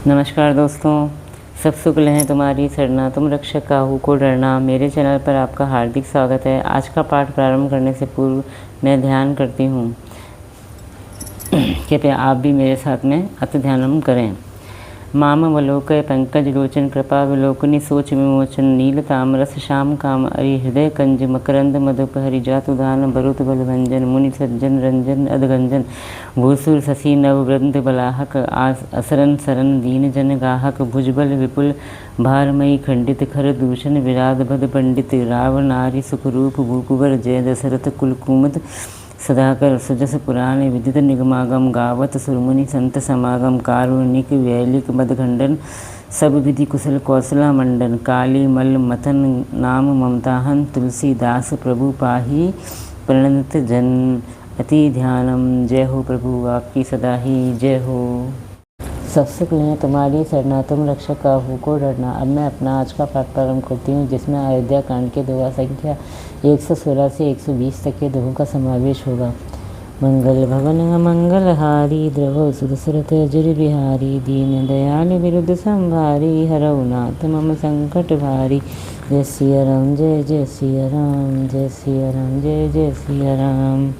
नमस्कार दोस्तों, सब शुक्ल हैं तुम्हारी सरना, तुम रक्षक काहू को डरना। मेरे चैनल पर आपका हार्दिक स्वागत है। आज का पाठ प्रारंभ करने से पूर्व मैं ध्यान करती हूँ, कृपया आप भी मेरे साथ में अति ध्यानम करें। मामवलोकय पंकज लोचन कृपा विलोकनी सोच विमोचन नील तामरस श्याम काम अरि हृदय कंज मकरंद मधुपहरि जातुदान बरुत बलभंजन मुनि सज्जन रंजन अधगंजन भूसुर शशि नववृंद बलाहक असरन सरन दीन जन गाहक भुजबल विपुल भारमयी खंडित खर दूषण विराध भद पंडित राव नारी सुखरूप भूकुवर जय दशरथ कुलकुमद सदाकर सुजस पुराण विदित निगमागम गावत सुरमुनि संत समागम कारुणिक वैलिक मदखंडन सब विधि कुशल कौशला मंडन काली मल मथन नाम ममताहन तुलसीदास प्रभु पाही प्रणत जन अति ध्यानम। जय हो प्रभु आपकी सदा ही जय हो। सबसे पहले तुम्हारी सरना, तुम रक्षक काहू को डरना। अब मैं अपना आज का पाठ प्रारंभ करती हूँ, जिसमें अयोध्या कांड के दोहा संख्या 116 से 120 तक के दोहों का समावेश होगा। मंगल भवन मंगल हारी द्रव सुरसुरत अजर बिहारी दीन दयाल विरुद्ध संभारी हरऊ नाथ मम संकट भारी। जय सिया राम जय जय सिया राम, जय सिया राम जय जय सिया राम।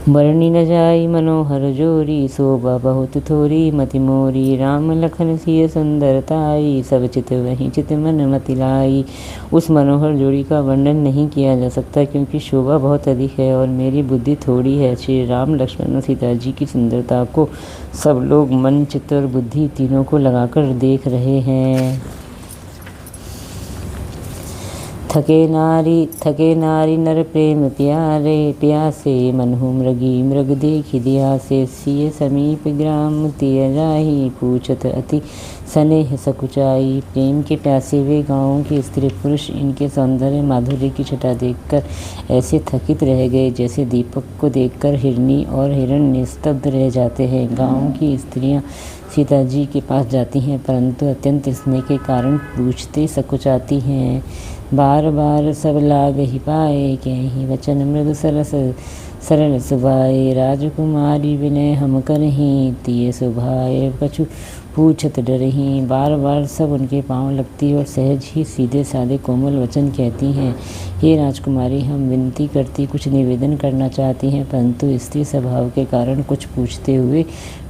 बरनी न जाई मनोहर जोरी शोभा बहुत थोरी मति मोरी। राम लखन सिय सुंदरताई सब चित वही चित मन मति लाई। उस मनोहर जोड़ी का वर्णन नहीं किया जा सकता, क्योंकि शोभा बहुत अधिक है और मेरी बुद्धि थोड़ी है। श्री राम लक्ष्मण और सीता जी की सुंदरता को सब लोग मन चित्त और बुद्धि तीनों को लगाकर देख रहे हैं। थके नारी नर प्रेम प्यारे प्यासे मनहु मृगी मृग देख दिया से। सिय समीप ग्राम तिय जाही पूछत अति स्नेह सकुचाई। प्रेम के प्यासे वे गाँव के स्त्री पुरुष इनके सौंदर्य माधुर्य की छटा देखकर ऐसे थकित रह गए, जैसे दीपक को देखकर हिरनी और हिरण निस्तब्ध रह जाते हैं। गाँव की स्त्रियां सीता जी के पास जाती हैं, परंतु अत्यंत स्नेह के कारण पूछते सकुचाती हैं। बार बार सब लाग ही पाए कहीं वचन मृदु सरस सरल सुभाए। राजकुमारी विनय हम करहीं तिय सुभाए कछु पूछत डरहीं। बार बार सब उनके पांव लगती और सहज ही सीधे साधे कोमल वचन कहती हैं। हे राजकुमारी, हम विनती करती कुछ निवेदन करना चाहती हैं, परंतु स्त्री स्वभाव के कारण कुछ पूछते हुए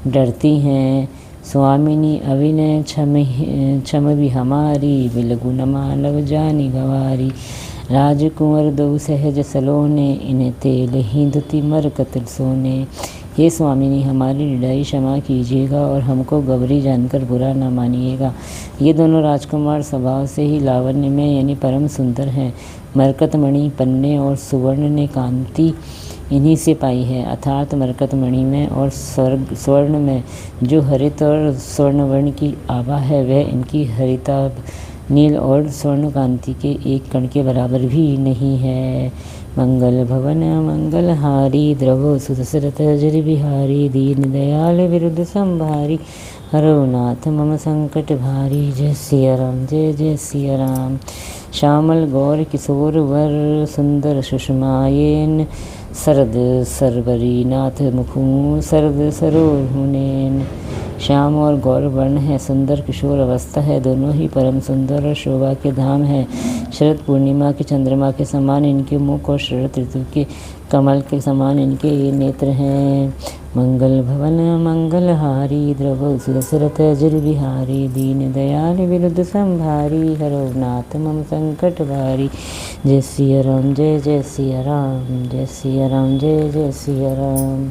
डरती हैं। स्वामिनी अविनय क्षम भी हमारी बिलगु न मानव जानी गवारी। राजकुंवर दो सहज सलोने इन्हें तेल ही दुति मरकत सोने। हे स्वामिनी, हमारी निडाई क्षमा कीजिएगा और हमको गवरी जानकर बुरा न मानिएगा। ये दोनों राजकुमार स्वभाव से ही लावण्य में यानी परम सुंदर हैं। मरकत मणि पन्ने और सुवर्ण ने कांति इन्हीं से पाई है, अर्थात मरकत मणि में और स्वर्ण में जो हरित और स्वर्ण वर्ण की आभा है, वह इनकी हरिताभ नील और स्वर्ण कांति के एक कण के बराबर भी नहीं है। मंगल भवन मंगल हारी द्रवो सुदशरथ अजर बिहारी दीन दयाल विरुद्ध संभारी हरऊ नाथ मम संकट भारी। जय सिया राम जय जय सिया राम। श्यामल गौर किशोर वर सुंदर सुषमायेन सरद सरवरी नाथ मुखू सरद सरोहुनेन। श्याम और गौर वर्ण है, सुंदर किशोर अवस्था है, दोनों ही परम सुंदर और शोभा के धाम है। शरद पूर्णिमा के चंद्रमा के समान इनके मुख और शरद ऋतु के कमल के समान इनके ये नेत्र हैं। मंगल भवन मंगल हारी द्रव सुदशरथ अजर बिहारी दीन दयाल विरुद्ध संभारी हरऊ नाथ मम संकट भारी। जय सिया राम जय जय सिया राम, जय सिया राम जय जय सिया राम।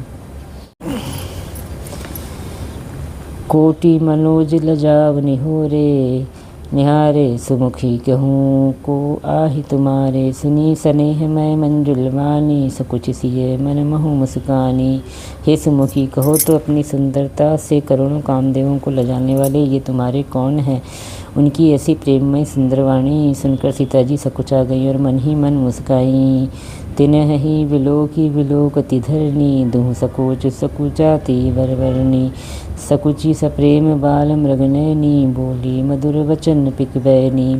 कोटि मनोज लजाव निहोरे निहारे सुमुखी कहूँ को आहि तुम्हारे। सुनी स्नेह मैं मंजुलवानी सकुच सिय मन महु मुस्कानी। हे सुमुखी, कहो तो अपनी सुंदरता से करोड़ों कामदेवों को लजाने वाले ये तुम्हारे कौन हैं। उनकी ऐसी प्रेममय सुंदरवाणी सुनकर सीता जी सकुचा गई और मन ही मन मुस्काई। तिनह ही विलोकी विलोकति धरनी दुह सकोच सकुचाती बरबरनी। सकुची सप्रेम बाल मृगनयनी बोली मधुर वचन पिक बैनी।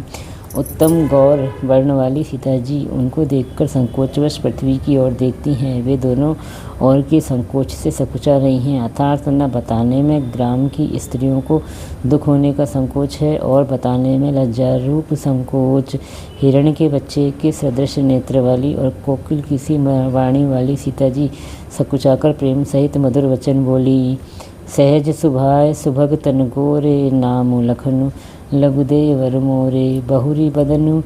उत्तम गौर वर्ण वाली सीता जी उनको देखकर संकोचवश पृथ्वी की ओर देखती हैं। वे दोनों ओर के संकोच से सकुचा रही हैं। अर्थात न बताने में ग्राम की स्त्रियों को दुख होने का संकोच है और बताने में लज्जारूप संकोच। हिरण के बच्चे के सदृश नेत्र वाली और कोकिल की सी वाणी वाली सीता जी सकुचाकर प्रेम सहित मधुर वचन बोली। सहज सुभाय सुभग तन गोरे, नामु लखनु लघुदे वर मोरे। बहुरी बदनु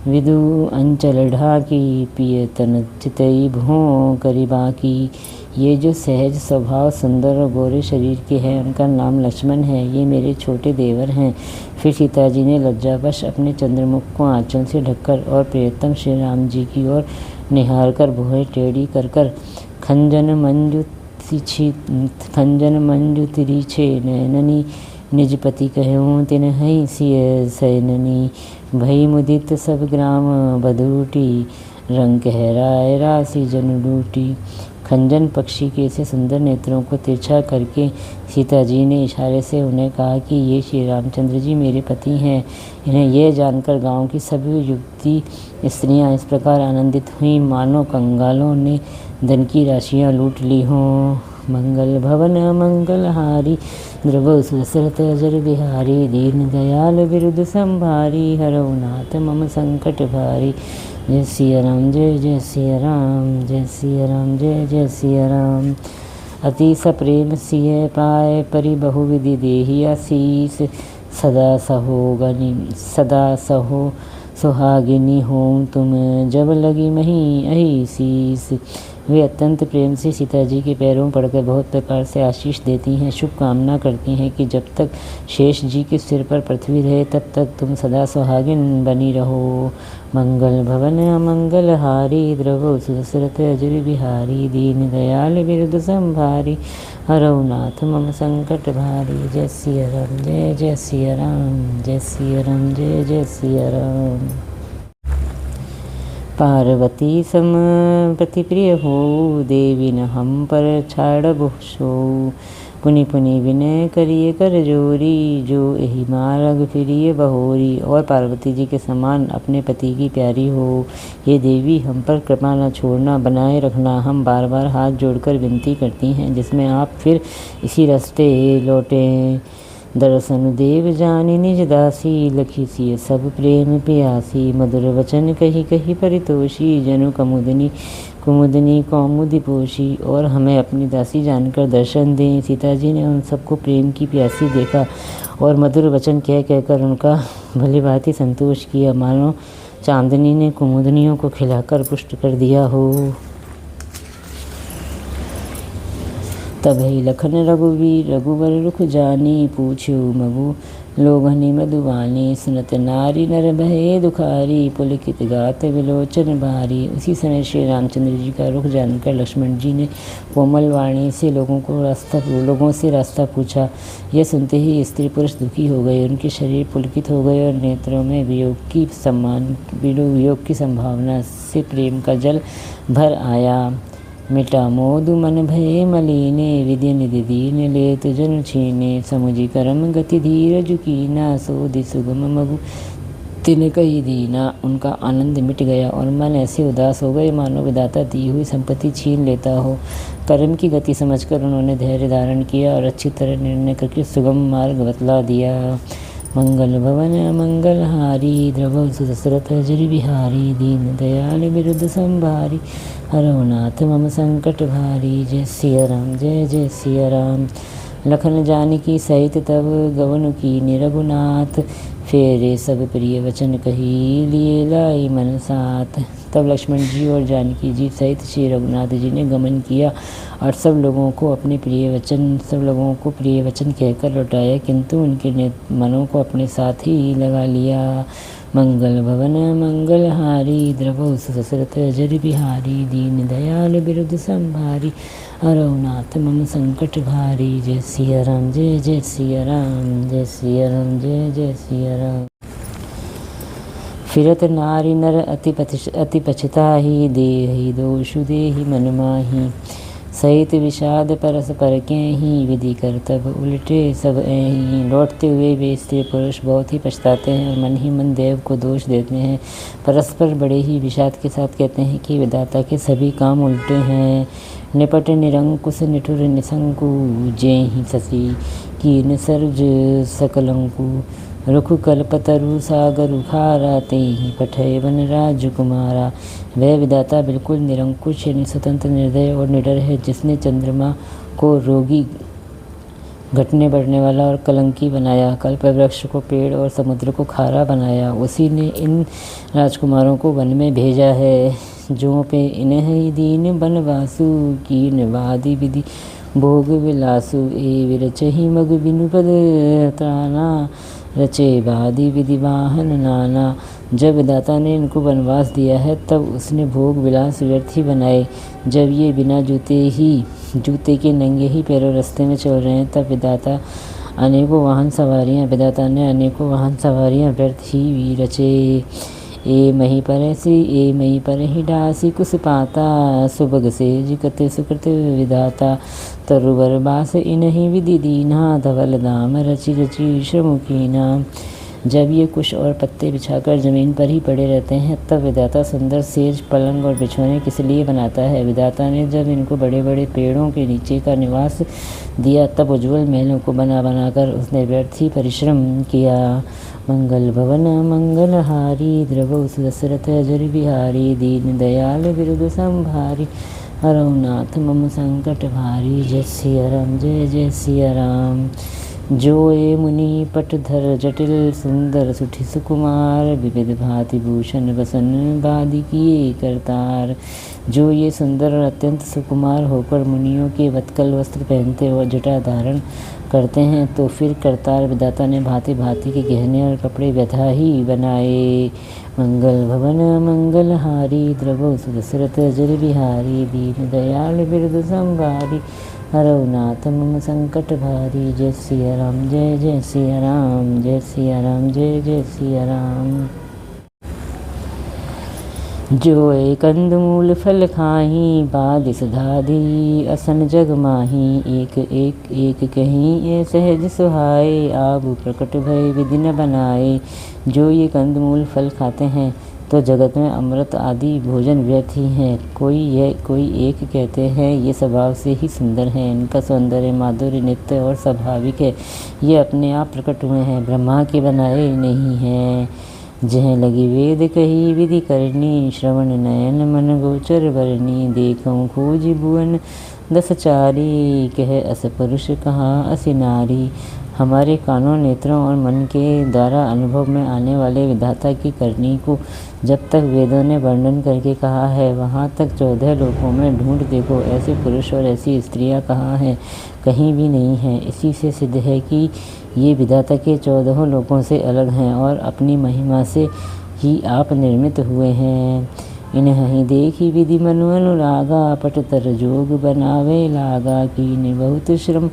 विदु अंचल ढाकी, पिय तन चितई भों करी बाकी। ये जो सहज स्वभाव सुंदर और गोरे शरीर के हैं उनका नाम लक्ष्मण है। ये मेरे छोटे देवर हैं। फिर सीता जी ने लज्जावश अपने चंद्रमुख को आंचल से ढककर और प्रियतम श्री राम जी की ओर निहार कर भुहें टेढ़ी कर कर खंजन मंजु तिरीछे नैननी निज पति कहूँ तिन्हई सिय सैननी। भई मुदित सब ग्राम बधूटी, रंग कहराय राशि जन लूटी। खंजन पक्षी के से सुंदर नेत्रों को तिरछा करके सीता जी ने इशारे से उन्हें कहा कि ये श्री रामचंद्र जी मेरे पति हैं। इन्हें यह जानकर गांव की सभी युवती स्त्रियां इस प्रकार आनंदित हुईं मानो कंगालों ने धन की राशियां लूट ली हों। मंगल भवन मंगलहारी, द्रव सुदशरथ अजर बिहारी। दीन दयाल बिरुद संभारी, हरौ नाथ मम संकट भारी। जय सिया राम जय जय सिया राम, जय सिया राम जय जय सिया राम। अति सप्रेम सिय पाए परि बहुविधि देहि आशीष। सदा सहो सुहागिनी हों तुम, जब लगी मही अहि शीस। वे अत्यंत प्रेम से सीता जी के पैरों पड़कर बहुत प्रकार से आशीष देती हैं, शुभकामना करती हैं कि जब तक शेष जी के सिर पर पृथ्वी रहे तब तक तुम सदा सुहागिन बनी रहो। मंगल भवन मंगल हारी, द्रव सुदशरथ अजर बिहारी। दीन दयाल बिरुद संभारी, हरौ नाथ मम संकट भारी। जय सिया राम जय जय सिया राम, जय सिया राम जय जय सिया राम। पार्वती सम प्रति प्रिय हो, देवी न हम पर छाड़ बहुशो। पुनि पुनि विनय करिए कर जोरी, जो यही मार्ग फिरिए बहोरी। और पार्वती जी के समान अपने पति की प्यारी हो। ये देवी हम पर कृपा न छोड़ना, बनाए रखना। हम बार बार हाथ जोड़कर विनती करती हैं जिसमें आप फिर इसी रास्ते लौटें। दर्शन देव जानी निज दासी, लखी सिय सब प्रेम प्यासी। मधुर वचन कही कही परितोषी, जनु कुमुदनी कौमुदी पोषी। और हमें अपनी दासी जानकर दर्शन दें। सीता जी ने उन सबको प्रेम की प्यासी देखा और मधुर वचन कह कहकर उनका भली भांति संतोष किया, मानो चांदनी ने कुमुदनियों को खिलाकर पुष्ट कर दिया हो। तभी लखन रघुवीर रघुवर रुख जानी, पूछ्यो मगु लोगनि मधुबानी। सुनत नारी नर भये दुखारी, पुलकित गात विलोचन भारी। उसी समय श्री रामचंद्र जी का रुख जानकर लक्ष्मण जी ने कोमल वाणी से लोगों से रास्ता पूछा। यह सुनते ही स्त्री पुरुष दुखी हो गए, उनके शरीर पुलकित हो गए और नेत्रों में वियोग की संभावना से प्रेम का जल भर आया। मिटा मोदु मन भये मलीने, विद्य निधि दीन लेत जनु छीने। समुझि करम गति धीरज कीना, सोधि सुगम मगु तिन कही दीना। उनका आनंद मिट गया और मन ऐसे उदास हो गए मानो विधाता दी हुई संपत्ति छीन लेता हो। कर्म की गति समझकर उन्होंने धैर्य धारण किया और अच्छी तरह निर्णय करके सुगम मार्ग बतला दिया। मंगल भवन मंगल हारी, द्रव सुदशरथ अजर बिहारी। दीन दयाल बिरुद संभारी, हरौ नाथ मम संकट भारी। जय सिया राम जय जय सिया राम। लखन जानकी सहित तब गवन की रघुनाथ, फेरे सब प्रिय वचन कही लिए लाई मन साथ। तब लक्ष्मण जी और जानकी जी सहित श्री रघुनाथ जी ने गमन किया और सब लोगों को प्रिय वचन कहकर लौटाया, किंतु उनके मनों को अपने साथ ही लगा लिया। मंगल भवन मंगल हारी, द्रव सुदशरथ अजर बिहारी। दीन दयाल बिरुद संभारी, हरौ नाथ मम संकट भारी। जय सिया राम जय जय सिया राम, जय सिया राम जय जय सिया राम। फिरत नारी नर अति पछताही, देहि दोषु देहि मन माही। सहित विषाद परस पर के ही विधि कर तब उल्टे सब ऐही। लौटते हुए वे स्त्री पुरुष बहुत ही पछताते हैं और मन ही मन देव को दोष देते हैं। परस्पर बड़े ही विषाद के साथ कहते हैं कि विधाता के सभी काम उल्टे हैं। निपट निरंकुश निठुर निशंकु जेहि शशि कीन सर्ज सकलंकु। रुख कल्पतरु सागर उखारा तेहि पठय वन राजकुमारा। वह विधाता बिल्कुल निरंकुश यानी स्वतंत्र निर्दय और निडर है, जिसने चंद्रमा को रोगी घटने बढ़ने वाला और कलंकी बनाया, कल्प वृक्ष को पेड़ और समुद्र को खारा बनाया। उसी ने इन राजकुमारों को वन में भेजा है। जो पे इन्हें दीन बनवासु कीन वादि विधि भोग विलासु। ए विरचहि मग बिनु पद त्राना रचे वादि विधि वाहन नाना। जब विधाता ने इनको वनवास दिया है तब उसने भोग विलास व्यर्थ ही बनाए। जब ये बिना जूते के नंगे ही पैरों रास्ते में चल रहे हैं तब विधाता ने अनेकों वाहन सवारियां व्यर्थ ही रचे। ए मही पर ही डासी कुस पाता सुबग से जिकते सुकृत विधाता। तरुवर बास इन्हीं विधि दीना धवल दाम रचि रचि श्रमुखीना। जब ये कुश और पत्ते बिछाकर जमीन पर ही पड़े रहते हैं तब विधाता सुंदर सेज पलंग और बिछौने किस लिए बनाता है। विधाता ने जब इनको बड़े बड़े पेड़ों के नीचे का निवास दिया तब उज्ज्वल महलों को बना कर उसने व्यर्थ ही परिश्रम किया। मंगल भवन मंगलहारी द्रवौ दशरथ अजर बिहारी। दीन दयाल बिरुद संभारी हरौ नाथ मम संकट भारी। जय सिया राम जय जय सिया राम। जो ए मुनि पटधर जटिल सुंदर सुठी सुकुमार। विविध भांति भूषण वसन बादि किए करतार। जो ये सुंदर और अत्यंत सुकुमार होकर मुनियों के वत्कल वस्त्र पहनते और जटा धारण करते हैं तो फिर करतार विधाता ने भांति भांति के गहने और कपड़े व्यथा ही बनाए। मंगल भवन मंगलहारी द्रवौ दशरथ अजर बिहारी। दीन दयाल बिरुद संभारी हरौ नाथ मम संकट भारी। जय सिया राम जय जय सिया राम जय सिया राम जय जय सिया राम। जो एक कंदमूल फल खाही बादि सुधाधी असन जग माही। एक कहीं ए सहज सुहाए आबू प्रकट भय विधि न बनाए। जो ये कंदमूल फल खाते हैं तो जगत में अमृत आदि भोजन व्यर्थ ही हैं। कोई एक कहते हैं ये स्वभाव से ही सुंदर हैं। इनका सौंदर्य माधुर्य नित्य और स्वाभाविक है। ये अपने आप प्रकट हुए हैं, ब्रह्मा के बनाए नहीं हैं। जह लगी वेद कही विधि करनी श्रवण नयन मन गोचर वरनी। देखऊँ खोज भुवन दस चारी कह अस पुरुष कहाँ अस नारी। हमारे कानों नेत्रों और मन के द्वारा अनुभव में आने वाले विधाता की करनी को जब तक वेदों ने वर्णन करके कहा है वहाँ तक 14 लोकों में ढूंढ देखो, ऐसे पुरुष और ऐसी स्त्रियाँ कहाँ हैं, कहीं भी नहीं हैं। इसी से सिद्ध है कि ये विधाता के 14 लोकों से अलग हैं और अपनी महिमा से ही आप निर्मित हुए हैं। इन्हीं देखी विधि मनु अनुरागा पटतर जोग बनावे लागा। कीने बहुत श्रम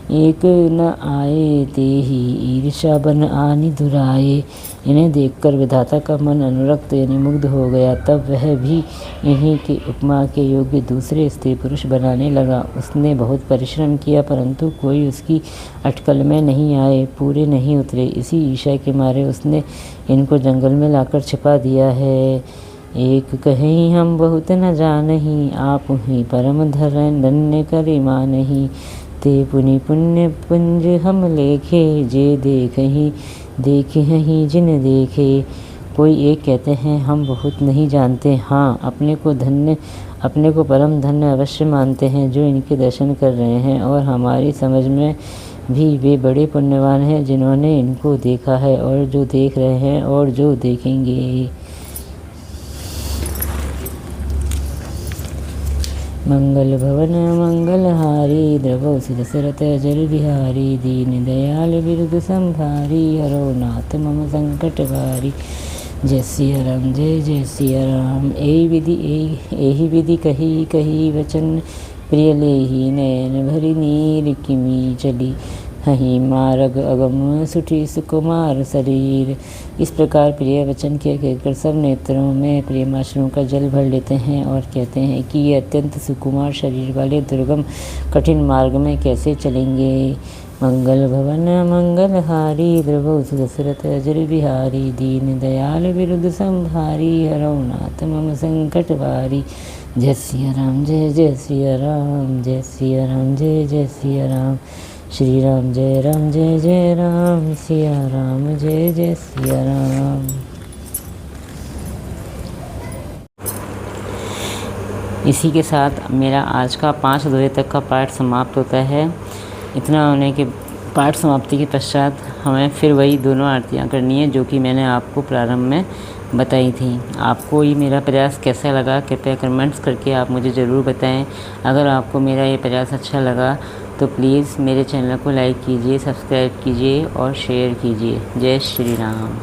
एक न आए ते ही ईर्षा बन आनि दुराए। इन्हें देखकर विधाता का मन अनुरक्त यानी मुग्ध हो गया। तब वह भी इन्हीं के उपमा के योग्य दूसरे स्त्री पुरुष बनाने लगा। उसने बहुत परिश्रम किया परंतु कोई उसकी अटकल में नहीं आए, पूरे नहीं उतरे। इसी ईर्ष्या के मारे उसने इनको जंगल में लाकर छिपा दिया है। एक कहीं हम बहुत न जानही आप ही परम धन्य करे मानही। ते पुनि पुण्य पुंज हम लेखे जे देखे ही जिन देखे। कोई एक कहते हैं हम बहुत नहीं जानते, हाँ अपने को परम धन्य अवश्य मानते हैं जो इनके दर्शन कर रहे हैं। और हमारी समझ में भी वे बड़े पुण्यवान हैं जिन्होंने इनको देखा है और जो देख रहे हैं और जो देखेंगे। मंगल भवन मंगलहारी द्रवौ दशरथ अजर बिहारी। दीन दयाल बिरुद संभारी हरौ नाथ मम संकट भारी। जय सिया राम जय जय सिया राम। एहि विधि कही वचन प्रिय लेहि नयन भरि नीर किमी चली। हही मार्ग अगम सुठी सुकुमार शरीर। इस प्रकार प्रिय वचन कहकर सब नेत्रों में प्रेमाश्रुओं का जल भर लेते हैं और कहते हैं कि ये अत्यंत सुकुमार शरीर वाले दुर्गम कठिन मार्ग में कैसे चलेंगे। मंगल भवन मंगलहारी द्रवौ दशरथ अजर बिहारी दीन दयाल विरुद्ध संहारी हरौ नाथ मम संकट भारी। जय सिया राम जय जय सिया राम जय सिया राम जय जय सिया राम। श्री राम जय राम सिया राम जय जय सिया राम। इसी के साथ मेरा आज का 5 दोहे तक का पाठ समाप्त होता है। इतना होने के पाठ समाप्ति के पश्चात हमें फिर वही दोनों आरतियाँ करनी है जो कि मैंने आपको प्रारंभ में बताई थी। आपको ये मेरा प्रयास कैसा लगा कृपया कमेंट्स करके आप मुझे ज़रूर बताएं। अगर आपको मेरा ये प्रयास अच्छा लगा तो प्लीज़ मेरे चैनल को लाइक कीजिए, सब्सक्राइब कीजिए और शेयर कीजिए। जय श्री राम।